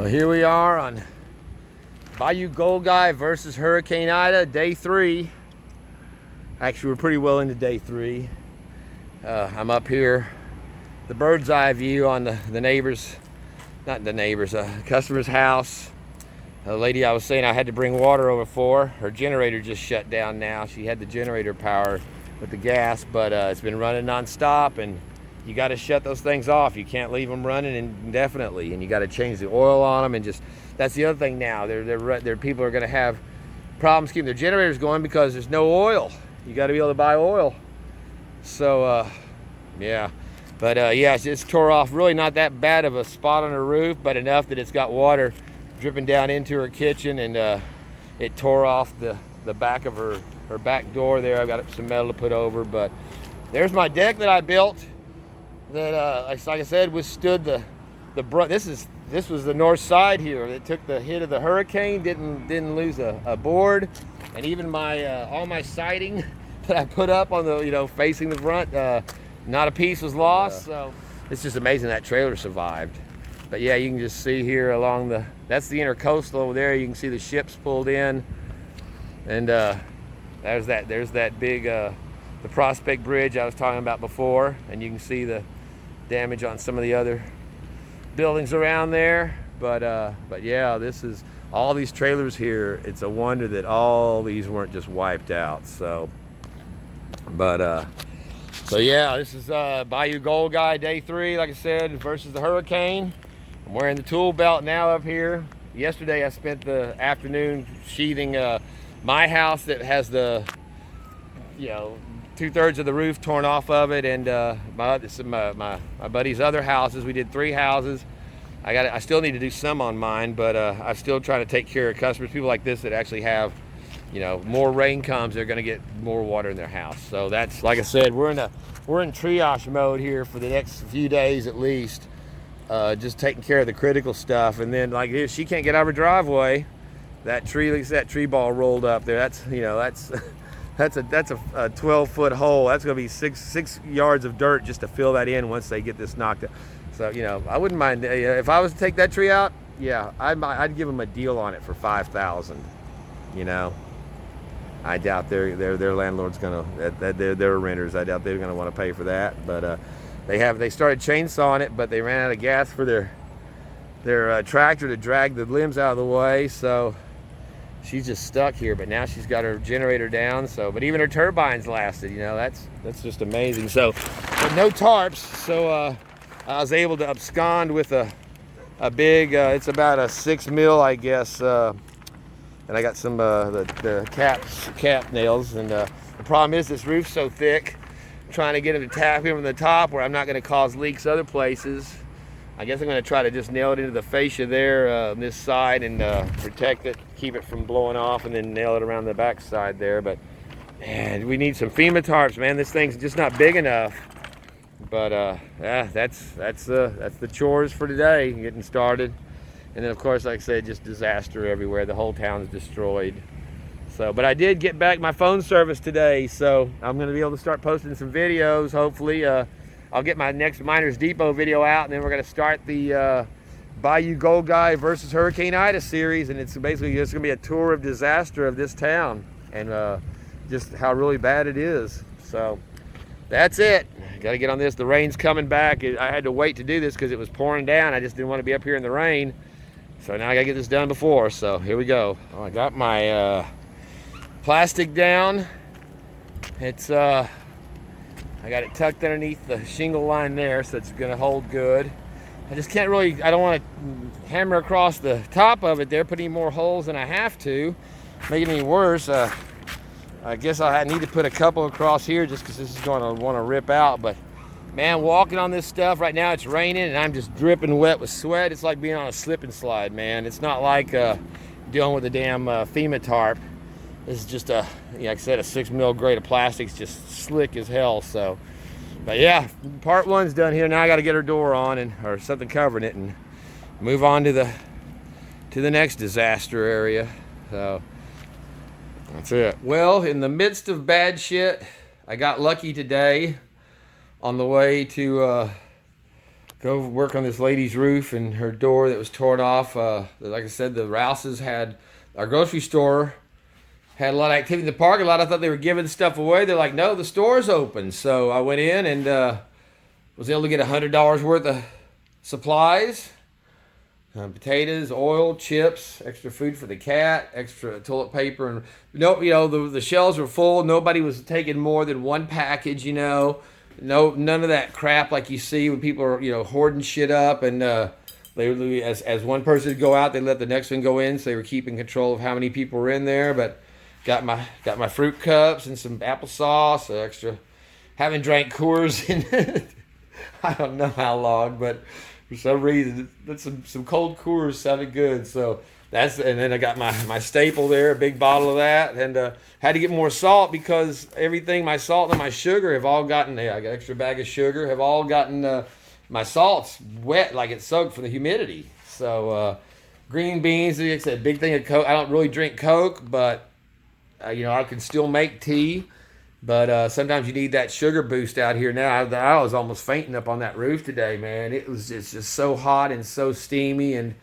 Well, here we are on Bayou Gold Guy versus Hurricane Ida, day 3. Actually, we're pretty well into day 3. I'm up here, the bird's eye view on the neighbor's, not the neighbor's, customer's house. The lady I was saying I had to bring water over for, her generator just shut down now. She had the generator power with the gas, but it's been running non-stop, and you got to shut those things off. You can't leave them running indefinitely, and you got to change the oil on them. And just, that's the other thing now. People are going to have problems keeping their generators going because there's no oil. You got to be able to buy oil. So yeah, but yeah, it just tore off. Really not that bad of a spot on her roof, but enough that it's got water dripping down into her kitchen, and it tore off the back of her back door there. I've got some metal to put over, but there's my deck that I built that, like I said, withstood this was the north side here. It took the hit of the hurricane, didn't lose a board, and even my all my siding that I put up on the facing the front, not a piece was lost. So it's just amazing that trailer survived. But yeah, you can just see here along that's the intercoastal over there. You can see the ships pulled in, and there's that big the Prospect Bridge I was talking about before, and you can see the damage on some of the other buildings around there. But yeah, this is all these trailers here. It's a wonder that all these weren't just wiped out. So yeah, this is Bayou Gold Guy day 3, like I said, versus the hurricane. I'm wearing the tool belt now up here. Yesterday I spent the afternoon sheathing my house that has the 2/3 of the roof torn off of it, and my buddy's other houses. We did 3 houses. I still need to do some on mine, but I'm still trying to take care of customers, people like this that actually have, more rain comes, they're going to get more water in their house. So that's, like I said, we're in triage mode here for the next few days at least, just taking care of the critical stuff. And then, like, if she can't get out of her driveway, that tree ball rolled up there. That's a 12-foot hole. That's going to be six yards of dirt just to fill that in once they get this knocked out. So I wouldn't mind if I was to take that tree out. Yeah, I'd give them a deal on it for $5,000. I doubt their landlord's gonna. They're renters. I doubt they're gonna want to pay for that. But they started chainsawing it, but they ran out of gas for their tractor to drag the limbs out of the way. So she's just stuck here. But now she's got her generator down. So, but even her turbines lasted. That's just amazing. So, but no tarps. So I was able to abscond with a big. It's about a 6 mil, I guess. And I got some the cap nails, and the problem is this roof's so thick, trying to get them to tap in from the top where I'm not going to cause leaks other places. I guess I'm going to try to just nail it into the fascia there on this side and protect it, keep it from blowing off, and then nail it around the back side there. But man, we need some FEMA tarps, man. This thing's just not big enough. But yeah, that's the chores for today, getting started. And then, of course, like I said, just disaster everywhere. The whole town's destroyed. So, but I did get back my phone service today, so I'm going to be able to start posting some videos. Hopefully, I'll get my next Miners Depot video out, and then we're going to start the Bayou Gold Guy versus Hurricane Ida series, and it's basically just going to be a tour of disaster of this town and just how really bad it is. So that's it. Got to get on this. The rain's coming back. I had to wait to do this because it was pouring down. I just didn't want to be up here in the rain. So now I gotta get this done before, so here we go. Oh, I got my plastic down. It's I got it tucked underneath the shingle line there, so it's gonna hold good. I just can't really, I don't want to hammer across the top of it there, put any more holes than I have to, make it any worse. I guess I need to put a couple across here just because this is going to want to rip out. But man, walking on this stuff right now, it's raining and I'm just dripping wet with sweat. It's like being on a slip and slide, man. It's not like dealing with a damn FEMA tarp. This is just like I said, a 6 mil grade of plastic. It's just slick as hell. So, but yeah, part 1's done here. Now I got to get her door on or something covering it and move on to the next disaster area. So that's it. Well, in the midst of bad shit, I got lucky today. On the way to go work on this lady's roof and her door that was torn off. Like I said, the Rouses had our grocery store had a lot of activity in the parking lot. I thought they were giving stuff away. They're like, no, the store's open. So I went in and was able to get $100 worth of supplies. Potatoes, oil, chips, extra food for the cat, extra toilet paper, and the shelves were full. Nobody was taking more than one package. None of that crap like you see when people are hoarding shit up. And they as one person would go out, they let the next one go in, so they were keeping control of how many people were in there. But got my fruit cups and some applesauce, extra. Haven't drank Coors in I don't know how long, but for some reason, some cold Coors sounded good. So and then I got my staple there, a big bottle of that, and had to get more salt because my salt and my sugar have all gotten. I got an extra bag of sugar, have all gotten my salt's wet, like it's soaked from the humidity. So green beans, like I said, big thing of Coke. I don't really drink Coke, but I can still make tea. But sometimes you need that sugar boost out here now. I was almost fainting up on that roof today, man. It's just so hot and so steamy, and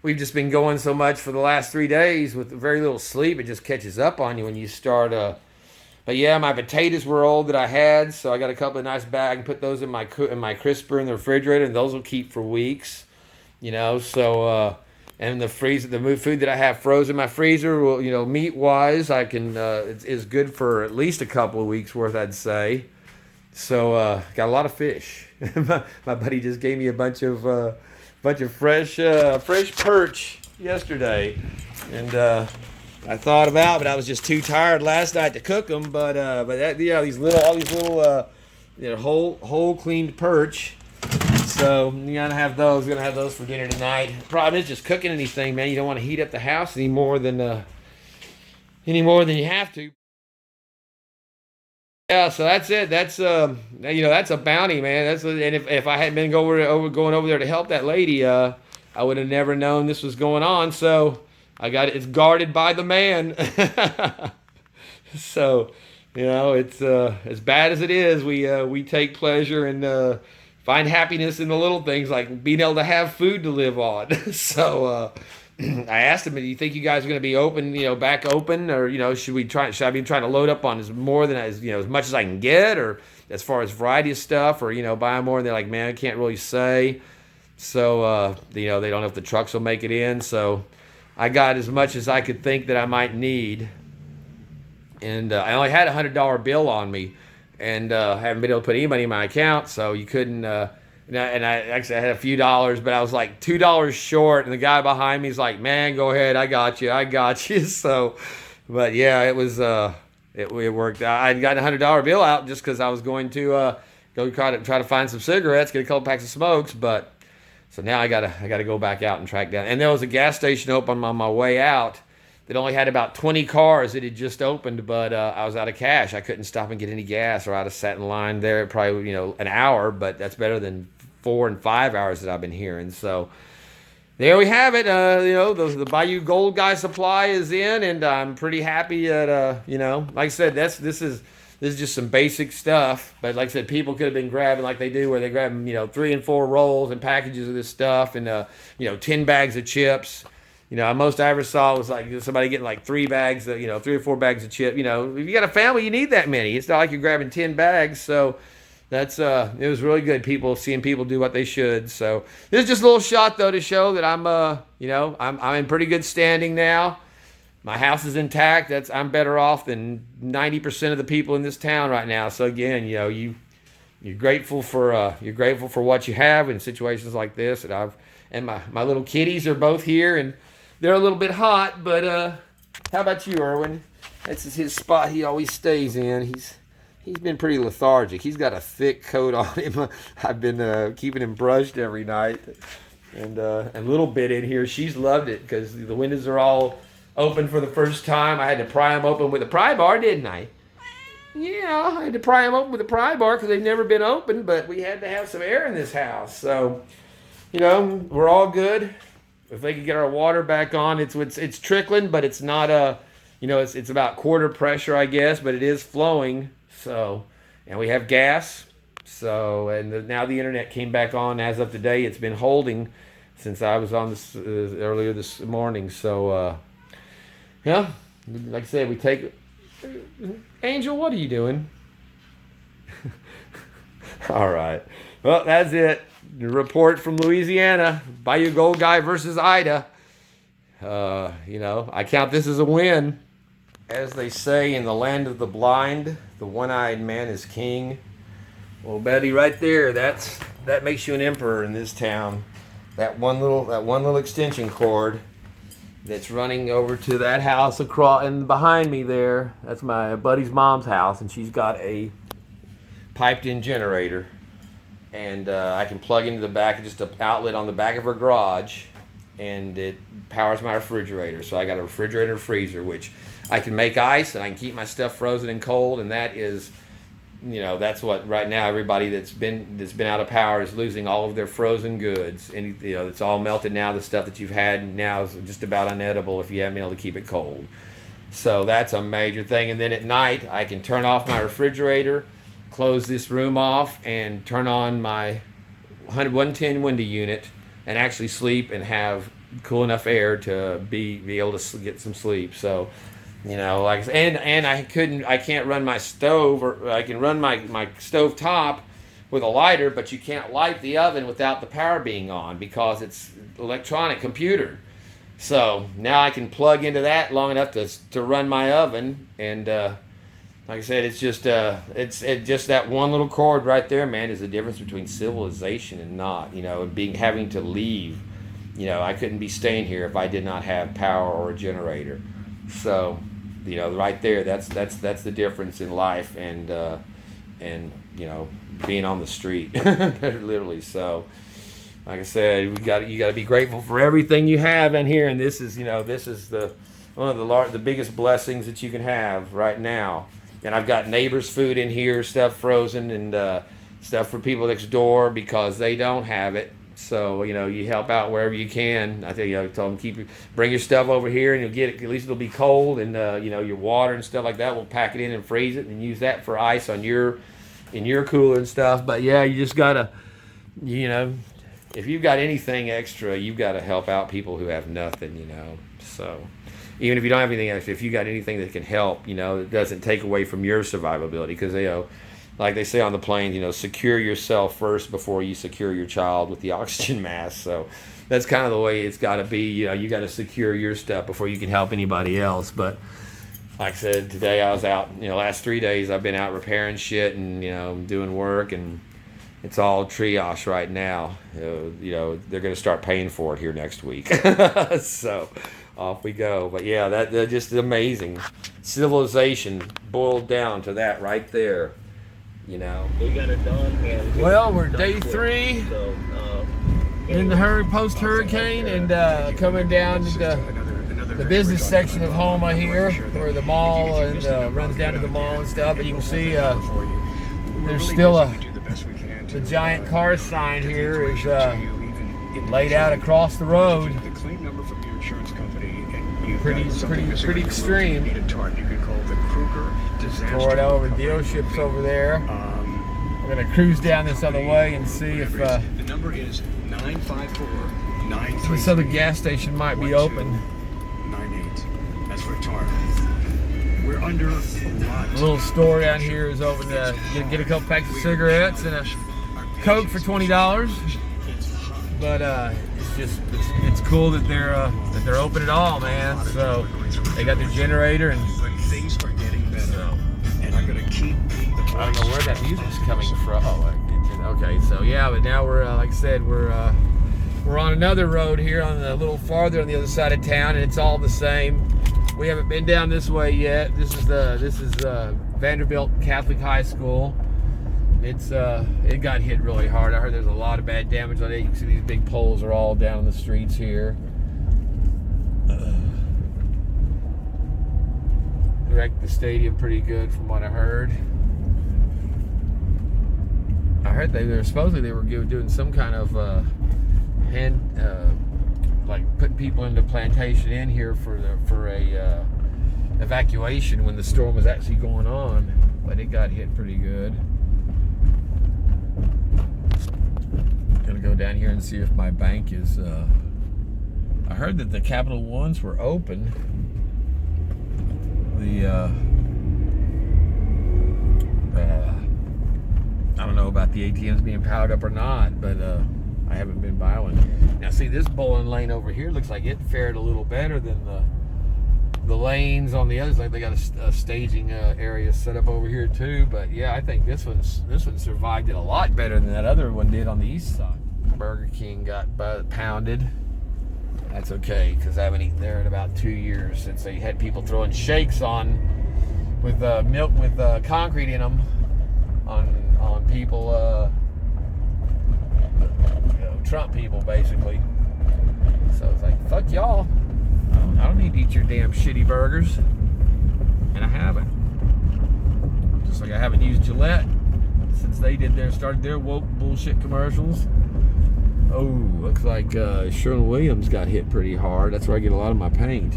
we've just been going so much for the last 3 days with very little sleep. It just catches up on you when you start. But yeah, my potatoes were old that I had, so I got a couple of nice bags and put those in my crisper in the refrigerator, and those will keep for weeks. So. And the food that I have frozen in my freezer, will, meat wise, I can is good for at least a couple of weeks worth, I'd say. So got a lot of fish. my buddy just gave me a bunch of fresh perch yesterday, and I thought about, but I was just too tired last night to cook them. But all these little whole cleaned perch. So you're gonna have those. We're gonna have those for dinner tonight. Problem is just cooking anything, man. You don't want to heat up the house any more than you have to. Yeah, so that's it. That's that's a bounty, man. And if I hadn't been going over there to help that lady, I would have never known this was going on. So it's guarded by the man. So it's as bad as it is. We take pleasure and find happiness in the little things like being able to have food to live on. So I asked him, "Do you think you guys are going to be open, back open, or should I be trying to load up on as much as I can get, or as far as variety of stuff, or buy more?" And they're like, "Man, I can't really say." So they don't know if the trucks will make it in. So I got as much as I could think that I might need, and I only had $100 bill on me. And haven't been able to put any money in my account, so you couldn't. And I actually had a few dollars, but I was like $2 short. And the guy behind me is like, "Man, go ahead, I got you." So, but yeah, it was it worked. I'd gotten $100 bill out just because I was going to go try to find some cigarettes, get a couple packs of smokes. But so now I gotta go back out and track down. And there was a gas station open on my way out that only had about 20 cars that had just opened, but I was out of cash. I couldn't stop and get any gas, or I'd have sat in line there probably an hour, but that's better than 4 and 5 hours that I've been hearing. So there we have it. The Bayou Gold Guy supply is in, and I'm pretty happy that like I said, this is just some basic stuff. But like I said, people could have been grabbing like they do, where they grab 3 and 4 rolls and packages of this stuff, and 10 bags of chips. Most I ever saw was like somebody getting like 3 bags, 3 or 4 bags of chips. If you got a family, you need that many. It's not like you're grabbing 10 bags. So that's it was really good. Seeing people do what they should. So this is just a little shot though to show that I'm I'm in pretty good standing now. My house is intact. I'm better off than 90% of the people in this town right now. So again, you're grateful for what you have in situations like this. And my little kitties are both here, and they're a little bit hot, but how about you, Erwin? This is his spot he always stays in. He's been pretty lethargic. He's got a thick coat on him. I've been keeping him brushed every night. And a little bit in here, she's loved it because the windows are all open for the first time. I had to pry them open with a pry bar, didn't I? Yeah, I had to pry them open with a pry bar because they've never been opened, but we had to have some air in this house. So, we're all good. If they could get our water back on, it's trickling, but it's not it's about quarter pressure, I guess, but it is flowing. So, and we have gas. So, and now the internet came back on as of today. It's been holding since I was on this earlier this morning. So, yeah, like I said, we take. Angel, what are you doing? All right. Well, that's it. The report from Louisiana. Bayou Gold Guy versus Ida. I count this as a win. As they say in the land of the blind, the one-eyed man is king. Well, Betty, right there, that makes you an emperor in this town. That one little extension cord that's running over to that house across and behind me there. That's my buddy's mom's house, and she's got a piped-in generator, and I can plug into the back, just an outlet on the back of her garage, and it powers my refrigerator. So I got a refrigerator and freezer, which I can make ice and I can keep my stuff frozen and cold, and that is, that's what right now everybody that's been out of power is losing all of their frozen goods, and it's all melted now. The stuff that you've had now is just about unedible if you haven't been able to keep it cold. So that's a major thing. And then at night I can turn off my refrigerator, close this room off, and turn on my 110 window unit and actually sleep and have cool enough air to be able to get some sleep. So, like, and I can't run my stove, or I can run my stove top with a lighter, but you can't light the oven without the power being on because it's electronic computer. So now I can plug into that long enough to run my oven, and like I said, it's just that one little cord right there, man, is the difference between civilization and not. And having to leave. I couldn't be staying here if I did not have power or a generator. So, right there, that's the difference in life and being on the street, literally. So, like I said, you got to be grateful for everything you have in here, and this is one of the biggest blessings that you can have right now. And I've got neighbors' food in here, stuff frozen, and stuff for people next door because they don't have it. So, you help out wherever you can. I told them bring your stuff over here, and you'll get it. At least it'll be cold, and your water and stuff like that. We'll pack it in and freeze it, and use that for ice in your cooler and stuff. But yeah, you just gotta, if you've got anything extra, you've got to help out people who have nothing. So even if you don't have anything extra, if you got anything that can help, it doesn't take away from your survivability, because like they say on the planes, secure yourself first before you secure your child with the oxygen mask. So that's kind of the way it's got to be. You got to secure your stuff before you can help anybody else. But like I said, today I was out, last 3 days I've been out repairing shit and, doing work, and it's all triage right now. They're going to start paying for it here next week. So off we go. But yeah, that's just amazing. Civilization boiled down to that right there. We got it done. Well, we're day 3 in the post-hurricane, and coming down to the business section of Houma here, where the mall and runs down to the mall and stuff. And you can see there's still the giant car sign here is laid out across the road. Pretty extreme. Right over the dealerships over there. We're gonna cruise down this other way and see if the number is 954-933. this other gas station might be open. 98. That's for Tar. We're under a lot. A little store down here is open to get a couple packs of cigarettes and a Coke for $20. But it's cool that they're open at all, man. So they got their generator, and things are getting better. And I'm gonna keep being the I don't know where that music's coming from. Okay, so yeah, but now we're like I said, we're on another road here, on a little farther on the other side of town, and it's all the same. We haven't been down this way yet. This is Vanderbilt Catholic High School. It got hit really hard. I heard there's a lot of bad damage on it. You can see these big poles are all down in the streets here. Wrecked the stadium pretty good from what I heard. I heard they were doing some kind of like putting people into Plantation Inn here for a evacuation when the storm was actually going on, but it got hit pretty good. Gonna go down here and see if my bank is. I heard that the Capital Ones were open. I don't know about the ATMs being powered up or not, but I haven't been by one. Now, see, this bowling lane over here looks like it fared a little better than the lanes on the others. Like they got a staging area set up over here too. But yeah, I think this one survived it a lot better than that other one did on the east side. Burger King got pounded. That's okay, because I haven't eaten there in about 2 years since they had people throwing shakes on with milk with concrete in them on people, Trump people basically. So it's like, fuck y'all. I don't need to eat your damn shitty burgers, and I haven't. Just like I haven't used Gillette since they started their woke bullshit commercials. Oh, looks like Sherwin-Williams got hit pretty hard. That's where I get a lot of my paint.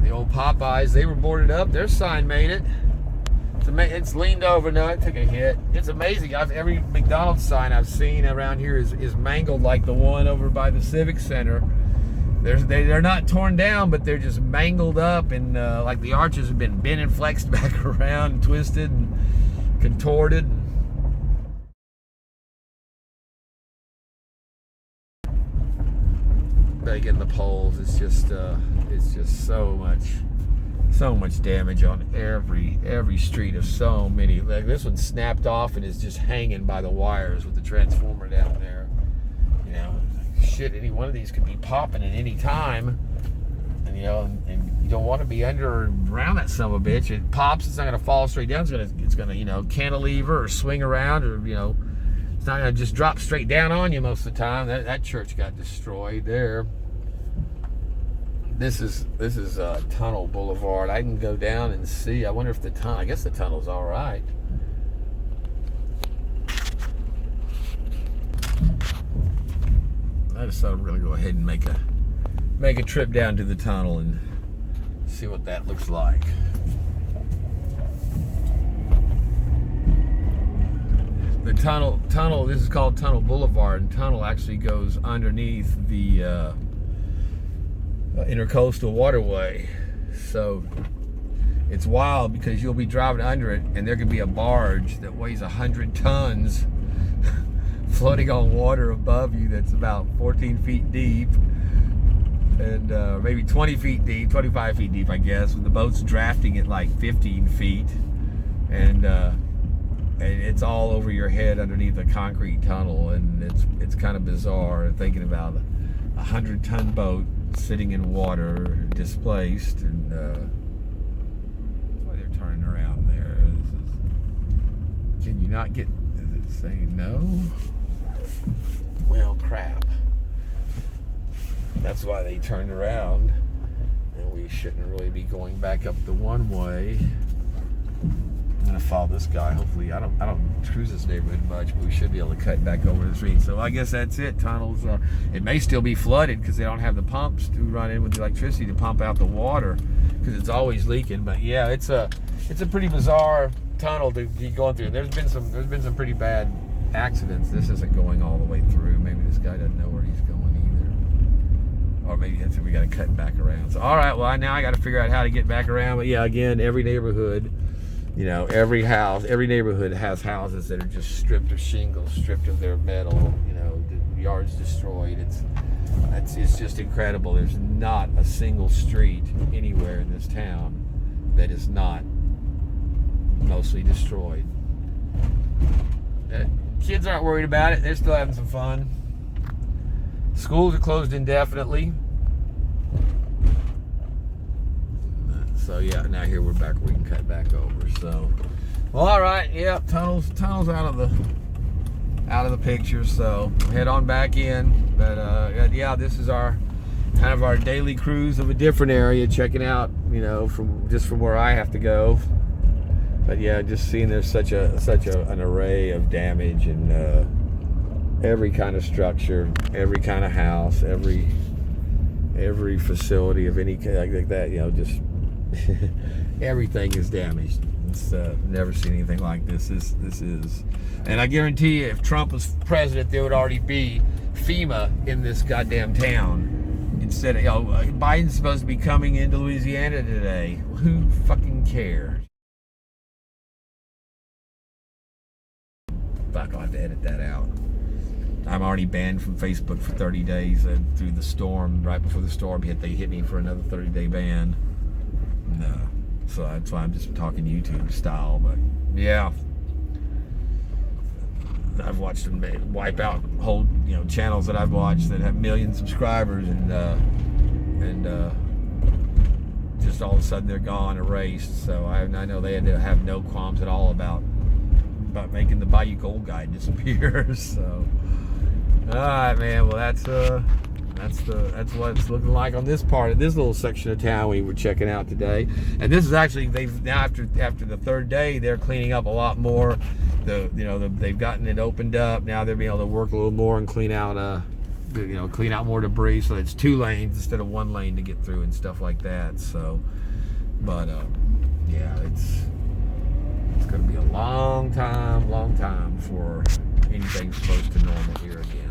The old Popeyes, they were boarded up. Their sign made it. It's leaned over. No, it took a hit. It's amazing. Every McDonald's sign I've seen around here is mangled, like the one over by the Civic Center. They're not torn down, but they're just mangled up, and like the arches have been bent and flexed back around, and twisted and contorted. Again, the poles, it's just so much damage on every street of so many. Like this one snapped off and is just hanging by the wires with the transformer down there. You know, shit, any one of these could be popping at any time, and and you don't want to be under or around that son of a bitch. It pops, it's not going to fall straight down. It's gonna cantilever or swing around, or it's not going to just drop straight down on you most of the time. That church got destroyed there. This is Tunnel Boulevard. I can go down and see. I wonder if I guess the tunnel's all right. I decided we're gonna go ahead and make a trip down to the tunnel and see what that looks like. The tunnel. This is called Tunnel Boulevard, and tunnel actually goes underneath the intercoastal waterway. So it's wild because you'll be driving under it, and there could be a barge that weighs 100 tons floating on water above you that's about 14 feet deep, and maybe 20 feet deep, 25 feet deep, I guess, with the boats drafting at like 15 feet, and it's all over your head underneath a concrete tunnel, and it's kind of bizarre thinking about a 100-ton boat sitting in water, displaced, and that's why they're turning around there. Can you not get? Is it saying no? Well, crap. That's why they turned around, and we shouldn't really be going back up the one way. I'm gonna follow this guy. Hopefully, I don't cruise this neighborhood much, but we should be able to cut back over the street. So I guess that's it. Tunnels. It may still be flooded because they don't have the pumps to run in with the electricity to pump out the water, because it's always leaking. But yeah, it's a pretty bizarre tunnel to be going through. There's been some pretty bad accidents. This isn't going all the way through. Maybe this guy doesn't know where he's going either, or maybe that's we got to cut back around. So all right, well now I got to figure out how to get back around. But yeah, again, every neighborhood. Every neighborhood has houses that are just stripped of shingles, stripped of their metal, the yards destroyed. It's just incredible. There's not a single street anywhere in this town that is not mostly destroyed. Kids aren't worried about it. They're still having some fun. Schools are closed indefinitely. So yeah, now here we're back where we can cut back over. So, well, all right, yeah, tunnels out of the picture. So head on back in. But yeah, this is our kind of our daily cruise of a different area, checking out, from where I have to go. But yeah, just seeing there's such an array of damage, and every kind of structure, every kind of house, every facility of any kind like that, just everything is damaged. It's never seen anything like this. This is, and I guarantee you, if Trump was president, there would already be FEMA in this goddamn town. Instead of, Biden's supposed to be coming into Louisiana today. Who fucking cares? Fuck, I'll have to edit that out. I'm already banned from Facebook for 30 days through the storm. Right before the storm hit, they hit me for another 30-day ban. No. So that's why I'm just talking YouTube style. But yeah, I've watched them wipe out whole channels that I've watched that have million subscribers, and just all of a sudden they're gone, erased. So I know they had to have no qualms at all about making the Bayou Gold guy disappear. So all right, man. Well, that's what it's looking like on this part of this little section of town we were checking out today. And this is actually, they've now after the third day, they're cleaning up a lot more. They've gotten it opened up. Now they're being able to work a little more and clean out clean out more debris, so it's 2 lanes instead of 1 lane to get through and stuff like that. So, but yeah, it's going to be a long time before anything's close to normal here again.